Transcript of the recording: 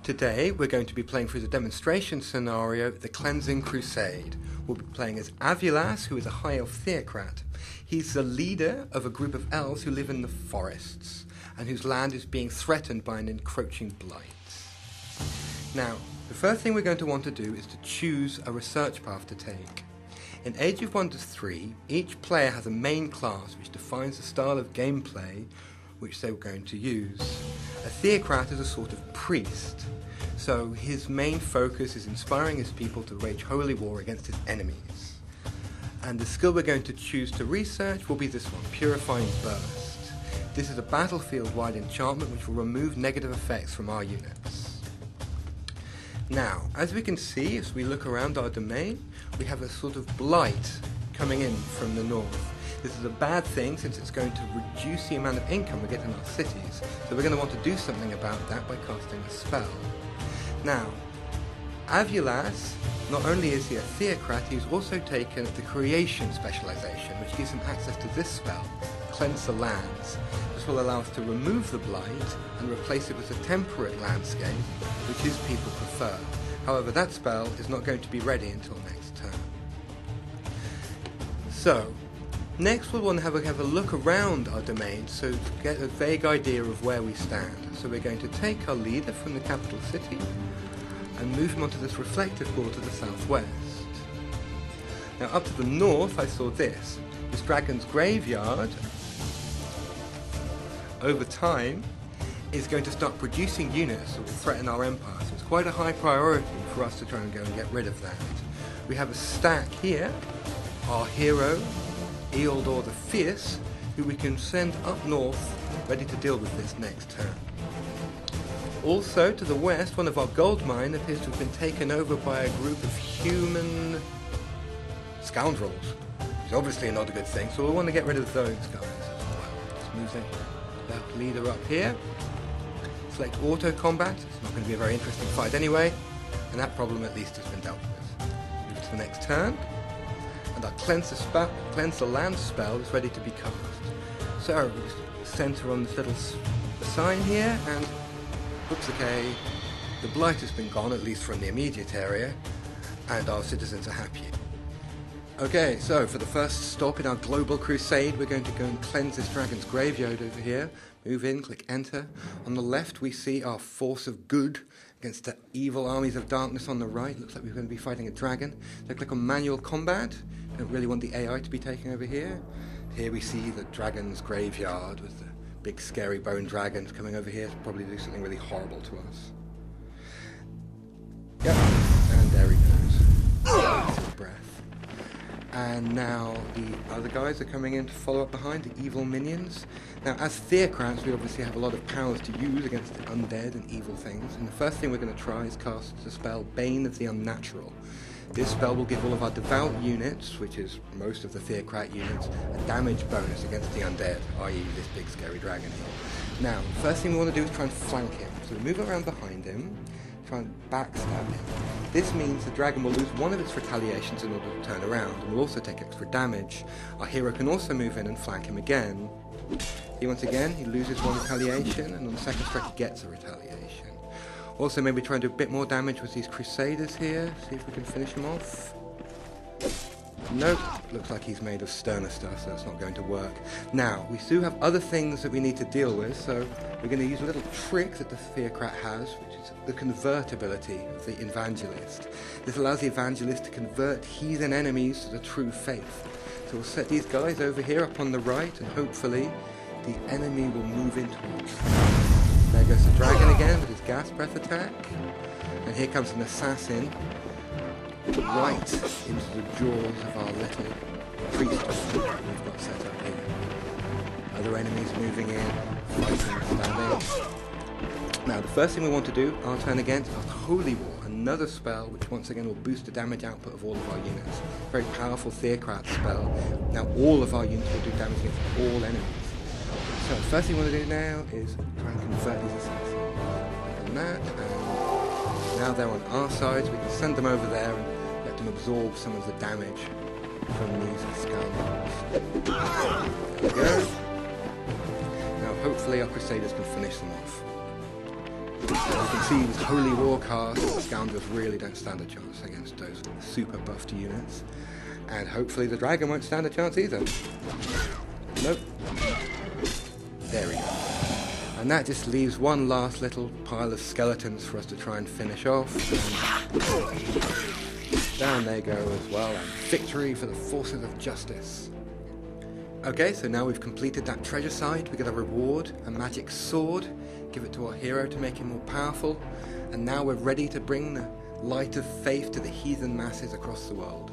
Today we're going to be playing through the demonstration scenario, The Cleansing Crusade. We'll be playing as Avulas, who is a high elf theocrat. He's the leader of a group of elves who live in the forests, and whose land is being threatened by an encroaching blight. Now, the first thing we're going to want to do is to choose a research path to take. In Age of Wonders 3, each player has a main class which defines the style of gameplay which they were going to use. A theocrat is a sort of priest, so his main focus is inspiring his people to wage holy war against his enemies. And the skill we're going to choose to research will be this one, Purifying Burst. This is a battlefield-wide enchantment which will remove negative effects from our units. Now, as we can see, as we look around our domain, we have a sort of blight coming in from the north. This is a bad thing since it's going to reduce the amount of income we get in our cities, so we're going to want to do something about that by casting a spell. Now, Avulas, not only is he a theocrat, he's also taken the creation specialization, which gives him access to this spell, Cleanse the Lands. This will allow us to remove the blight and replace it with a temperate landscape, which his people prefer. However, that spell is not going to be ready until next turn. So, next we'll want to have a look around our domain so to get a vague idea of where we stand. So we're going to take our leader from the capital city and move him onto this reflective board to the southwest. Now up to the north I saw this dragon's graveyard over time is going to start producing units that will threaten our empire, so it's quite a high priority for us to try and go and get rid of that. We have a stack here, our hero Ealdor the Fierce, who we can send up north, ready to deal with this next turn. Also, to the west, one of our gold mine appears to have been taken over by a group of human scoundrels. It's obviously not a good thing, so we'll want to get rid of those guys as well. Let's move that leader up here. Select auto combat. It's not going to be a very interesting fight anyway, and that problem at least has been dealt with. Move to the next turn. And our Cleanse the Land spell is ready to be cast. So, we just center on this little sign here, and oops, okay, the blight has been gone, at least from the immediate area, and our citizens are happy. Okay, so for the first stop in our global crusade, we're going to go and cleanse this dragon's graveyard over here. Move in, click enter. On the left, we see our force of good against the evil armies of darkness on the right. Looks like we're going to be fighting a dragon. So click on manual combat. Don't really want the AI to be taken over here. Here we see the dragon's graveyard with the big scary bone dragons coming over here to probably do something really horrible to us. Yep, and there he goes. His breath. And now the other guys are coming in to follow up behind, the evil minions. Now, as theocrats, we obviously have a lot of powers to use against the undead and evil things. And the first thing we're going to try is cast the spell Bane of the Unnatural. This spell will give all of our devout units, which is most of the theocrat units, a damage bonus against the undead, i.e. this big scary dragon here. Now, the first thing we want to do is try and flank him. So we move around behind him, try and backstab him. This means the dragon will lose one of its retaliations in order to turn around, and will also take extra damage. Our hero can also move in and flank him again. Once again, he loses one retaliation, and on the second strike he gets a retaliation. Also, maybe try and do a bit more damage with these Crusaders here, see if we can finish him off. Nope, looks like he's made of sterner stuff, so that's not going to work. Now, we do have other things that we need to deal with, so we're going to use a little trick that the theocrat has, which is the convertibility of the evangelist. This allows the evangelist to convert heathen enemies to the true faith. So we'll set these guys over here up on the right, and hopefully the enemy will move into us. There goes the dragon again with his gas breath attack. And here comes an assassin right into the jaws of our little priesthood we've got set up here. Other enemies moving in, fighting, stabbing. Now the first thing we want to do, our turn again, is Holy War, another spell which once again will boost the damage output of all of our units. Very powerful theocrat spell. Now all of our units will do damage against all enemies. So the first thing we want to do now is try and convert these assassins. Click on that, and now they're on our side, so we can send them over there and let them absorb some of the damage from these scoundrels. There we go. Now hopefully our Crusaders can finish them off. As you can see, these holy war cast, the scoundrels really don't stand a chance against those super buffed units. And hopefully the dragon won't stand a chance either. Nope. There we go. And that just leaves one last little pile of skeletons for us to try and finish off. And down they go as well, and victory for the forces of justice. Okay, so now we've completed that treasure side. We get a reward, a magic sword, give it to our hero to make him more powerful, and now we're ready to bring the light of faith to the heathen masses across the world.